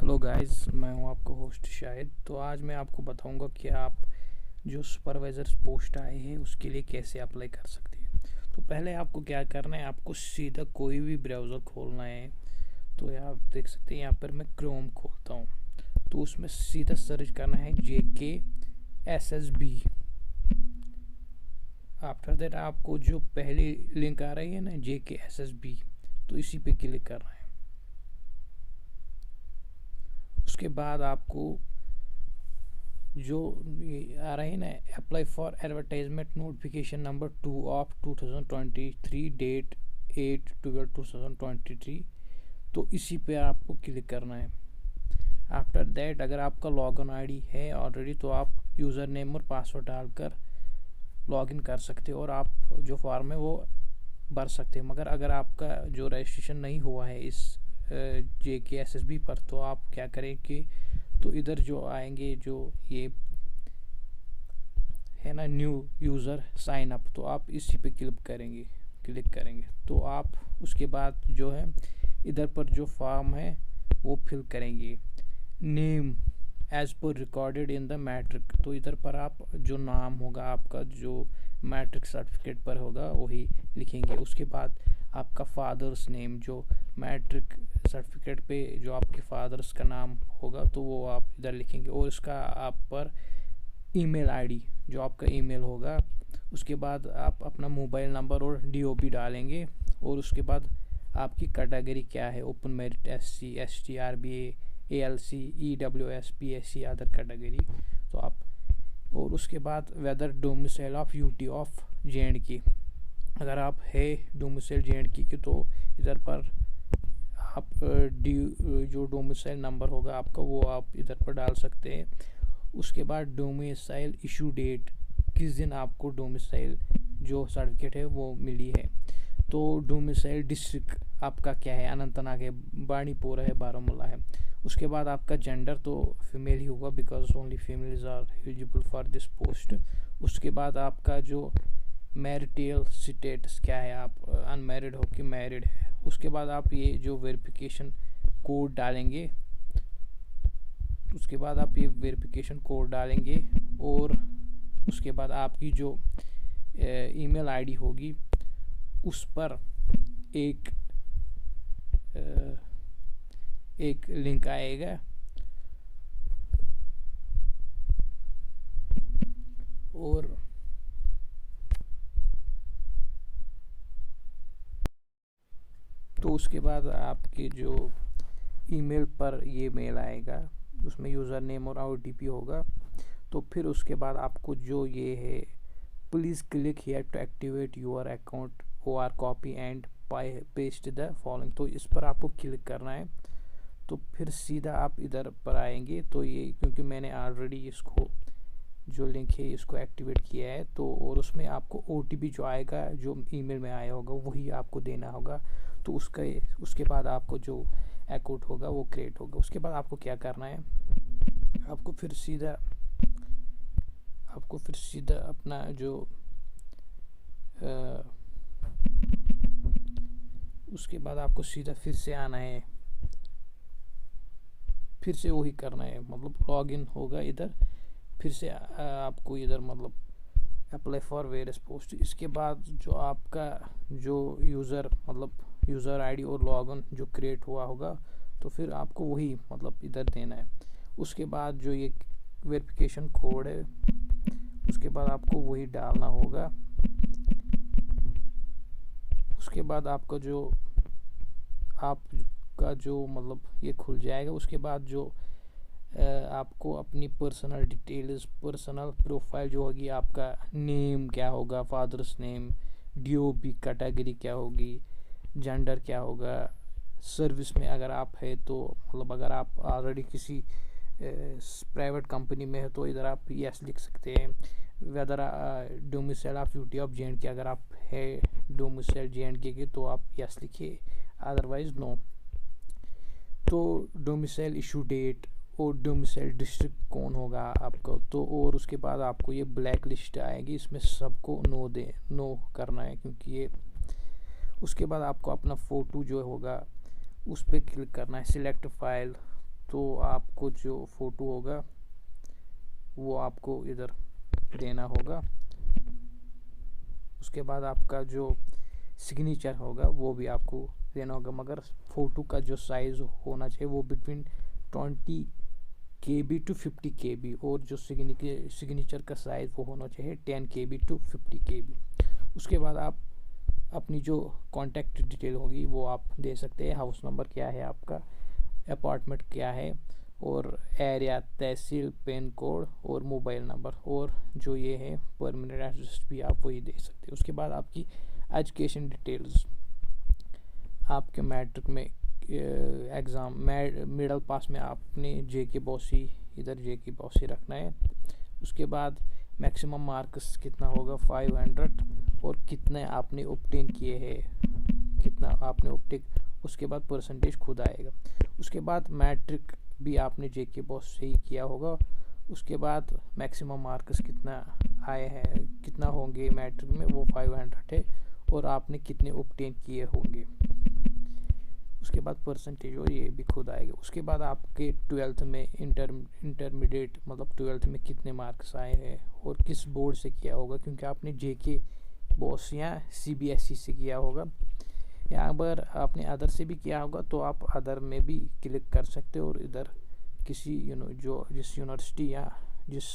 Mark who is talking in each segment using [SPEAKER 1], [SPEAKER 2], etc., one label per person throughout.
[SPEAKER 1] Hello guys, मैं हूं आपका होस्ट शाहिद। तो आज मैं आपको बताऊंगा कि आप जो सुपरवाइज़र पोस्ट आए हैं उसके लिए कैसे अप्लाई कर सकते हैं। तो पहले आपको क्या करना है, आपको सीधा कोई भी ब्राउज़र खोलना है। तो यहाँ आप देख सकते हैं, यहाँ पर मैं क्रोम खोलता हूँ तो उसमें सीधा सर्च करना है JKSSB। आफ्टर दैट आपको जो पहली लिंक आ रही है ना JKSSB, तो इसी पे क्लिक करना है। उसके बाद आपको जो आ रही है ना, apply for advertisement notification number 2 of 2023 date 8/12/2023, तो इसी पे आपको क्लिक करना है। आफ्टर दैट अगर आपका लॉगिन आईडी है ऑलरेडी तो आप यूज़र नेम और पासवर्ड डालकर लॉगिन कर सकते हो और आप जो फॉर्म है वो भर सकते हैं। मगर अगर आपका जो रजिस्ट्रेशन नहीं हुआ है इस JKSSB पर, तो आप क्या करें कि तो इधर जो आएंगे जो ये है ना न्यू यूज़र साइन अप, तो आप इसी पे क्लिक करेंगे तो आप उसके बाद जो है इधर पर जो फॉर्म है वो फिल करेंगे। नेम एज पर रिकॉर्डेड इन द मैट्रिक, तो इधर पर आप जो नाम होगा आपका जो मैट्रिक सर्टिफिकेट पर होगा वही लिखेंगे। उसके बाद आपका फादर्स नेम जो मैट्रिक सर्टिफिकेट पे जो आपके फादर्स का नाम होगा तो वो आप इधर लिखेंगे, और उसका आप पर ईमेल आईडी जो आपका ईमेल होगा। उसके बाद आप अपना मोबाइल नंबर और DOB डालेंगे, और उसके बाद आपकी कैटेगरी क्या है, open merit, SC ST RBA ALC EWS PSC other category, तो आप, और उसके बाद whether domicile of UT of JNK, अगर आप है डोमिसाइल JNK की तो इधर पर आप जो डोमिसाइल नंबर होगा आपका वो आप इधर पर डाल सकते हैं। उसके बाद डोमिसाइल इशू डेट, किस दिन आपको डोमिसाइल जो सर्टिफिकेट है वो मिली है। तो डोमिसाइल डिस्ट्रिक्ट आपका क्या है, अनंतनाग है, बानीपोरा है, बारामूला है। उसके बाद आपका जेंडर तो फीमेल ही होगा because only females are eligible for this post. उसके बाद आपका जो मैरिटल स्टेटस क्या है, आप अनमैरिड हो कि मैरिड है। उसके बाद आप ये जो वेरिफिकेशन कोड डालेंगे, उसके बाद आप ये वेरिफिकेशन कोड डालेंगे, और उसके बाद आपकी जो ईमेल आईडी होगी उस पर एक लिंक आएगा, और तो उसके बाद आपके जो ईमेल पर ये मेल आएगा, उसमें यूज़र नेम और OTP होगा। तो फिर उसके बाद आपको जो ये है, please click here to activate your account OR copy and paste the following, तो इस पर आपको क्लिक करना है। तो फिर सीधा आप इधर पर आएंगे, तो ये क्योंकि मैंने ऑलरेडी इसको जो लिंक है इसको एक्टिवेट किया है, तो और उसमें आपको OTP जो आएगा जो ईमेल में आया होगा वही आपको देना होगा। तो उसके बाद आपको जो अकाउंट होगा वो क्रिएट होगा। उसके बाद आपको क्या करना है, आपको फिर सीधा अपना जो उसके बाद आपको सीधा फिर से आना है, फिर से वही करना है, मतलब लॉगिन होगा इधर, फिर से आपको इधर मतलब अप्लाई फॉर वेरियस पोस्ट। इसके बाद जो आपका जो यूज़र आईडी और लॉगिन जो क्रिएट हुआ होगा तो फिर आपको वही मतलब इधर देना है। उसके बाद जो ये वेरिफिकेशन कोड है उसके बाद आपको वही डालना होगा। उसके बाद आपका जो मतलब ये खुल जाएगा। उसके बाद जो आपको अपनी पर्सनल डिटेल्स, पर्सनल प्रोफाइल जो होगी, आपका नेम क्या होगा, फादर्स नेम, DOB कैटेगरी क्या होगी, जेंडर क्या होगा, सर्विस में अगर आप है तो मतलब अगर आप ऑलरेडी किसी प्राइवेट कंपनी में है तो इधर आप यस लिख सकते हैं। Whether domicile of UT of JNK, अगर आप है डोमिसाइल JNK की तो आप यस लिखिए, अदरवाइज नो। तो डोमिसाइल इशू डेट और डोमिसाइल डिस्ट्रिक्ट कौन होगा आपका, तो और उसके बाद आपको ये ब्लैक लिस्ट आएगी, इसमें सबको नो करना है क्योंकि ये। उसके बाद आपको अपना फ़ोटो जो होगा उस पर क्लिक करना है, सिलेक्ट फाइल, तो आपको जो फ़ोटो होगा वो आपको इधर देना होगा। उसके बाद आपका जो सिग्नेचर होगा वो भी आपको देना होगा, मगर फ़ोटो का जो साइज़ होना चाहिए वो बिटवीन 20 KB to 50 KB, और जो सिग्नेचर का साइज़ वो होना चाहिए 10 KB to 50 KB। उसके बाद आप अपनी जो कॉन्टैक्ट डिटेल होगी वो आप दे सकते हैं, हाउस नंबर क्या है आपका, अपार्टमेंट क्या है, और एरिया, तहसील, पिन कोड और मोबाइल नंबर, और जो ये है परमानेंट एड्रेस भी आप वही दे सकते हैं। उसके बाद आपकी एजुकेशन डिटेल्स, आपके मैट्रिक में एग्ज़ाम मिडल पास में आपने JK बॉसी, इधर JK बॉसी रखना है। उसके बाद मैक्सिमम मार्क्स कितना होगा 500, और कितने आपने ऑब्टेन किए हैं, कितना आपने ऑब्टेन, उसके बाद परसेंटेज खुद आएगा। उसके बाद मैट्रिक भी आपने JK बॉस से ही किया होगा। उसके बाद मैक्सिमम मार्क्स कितना आए हैं, कितना होंगे मैट्रिक में, वो 500 है, और आपने कितने ऑब्टेन किए होंगे। उसके बाद परसेंटेज और ये भी खुद आएगा। उसके बाद आपके 12th में इंटरमीडिएट मतलब 12th में कितने मार्क्स आए हैं और किस बोर्ड से किया होगा, क्योंकि आपने JK बॉस या CBSE से किया होगा, या अगर आपने अदर से भी किया होगा तो आप अदर में भी क्लिक कर सकते हो और इधर किसी जो जिस यूनिवर्सिटी या जिस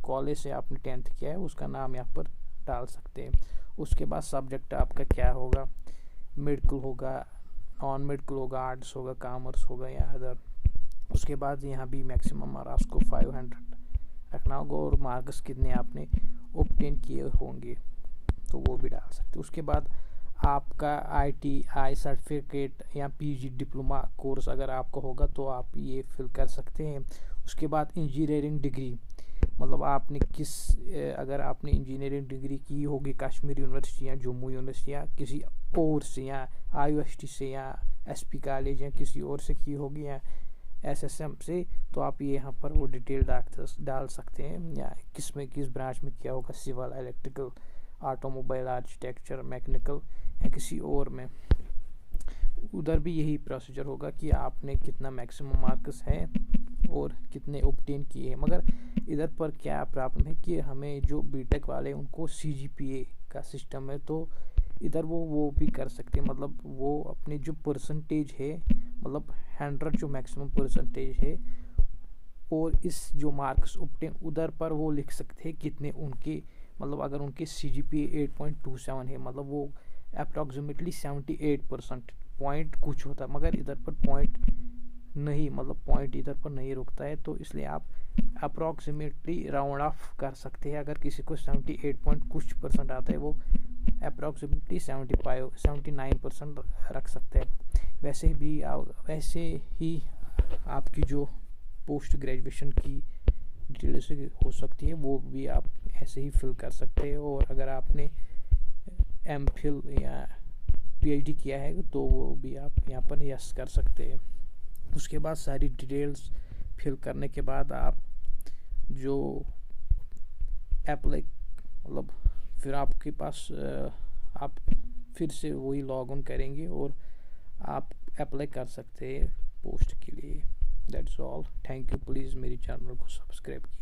[SPEAKER 1] कॉलेज से आपने 10th किया है उसका नाम यहाँ पर डाल सकते हैं। उसके बाद सब्जेक्ट आपका क्या होगा, मेडिकल होगा, नॉन मेडिकल होगा, आर्ट्स होगा, कॉमर्स होगा या अदर। उसके बाद यहाँ भी मैक्सिमम मार्क्स को 500 रखना होगा, और मार्क्स कितने आपने ऑब्टेन किए होंगे तो वो भी डाल सकते हो। उसके बाद आपका ITI सर्टिफिकेट या PG डिप्लोमा कोर्स अगर आपका होगा तो आप ये फिल कर सकते हैं। उसके बाद इंजीनियरिंग डिग्री, मतलब आपने अगर आपने इंजीनियरिंग डिग्री की होगी कश्मीर यूनिवर्सिटी या जम्मू यूनिवर्सिटी या किसी और से, या IUST से या SP कॉलेज या किसी और से की होगी, या SSM से, तो आप ये यहाँ पर वो डिटेल डाल सकते हैं, या किस ब्रांच में किया होगा, civil, electrical, automobile, architecture, mechanical या किसी और में। उधर भी यही प्रोसीजर होगा कि आपने कितना मैक्सिमम मार्क्स है और कितने ऑब्टेन किए हैं। मगर इधर पर क्या प्रॉब्लम है कि हमें जो बीटेक वाले उनको CGPA का सिस्टम है, तो इधर वो भी कर सकते हैं, मतलब वो अपने जो परसेंटेज है, मतलब 100 जो मैक्सिमम परसेंटेज है, और इस जो मार्क्स ऑब्टेन उधर पर वो लिख सकते हैं कितने उनके, मतलब अगर उनके CGPA 8.27 है, मतलब वो अप्रॉक्सीमेटली 78% पॉइंट कुछ होता है, मगर इधर पर पॉइंट नहीं, मतलब पॉइंट इधर पर नहीं रुकता है, तो इसलिए आप अप्रॉक्सीमेटली राउंड ऑफ कर सकते हैं। अगर किसी को 78 पॉइंट कुछ % आता है वो अप्रॉक्सीमेटली 79% रख सकते हैं। वैसे ही आपकी जो पोस्ट ग्रेजुएशन की डिटेल से हो सकती है वो भी आप ऐसे ही फिल कर सकते हैं, और अगर आपने MPhil या PhD किया है तो वो भी आप यहाँ पर यस कर सकते हैं। उसके बाद सारी डिटेल्स फिल करने के बाद आप जो अप्लाई, मतलब फिर आपके पास आप फिर से वही लॉग इन करेंगे और आप अप्लाई कर सकते हैं पोस्ट के लिए। That's all, thank you. Please मेरी चैनल को सब्सक्राइब कीजिए।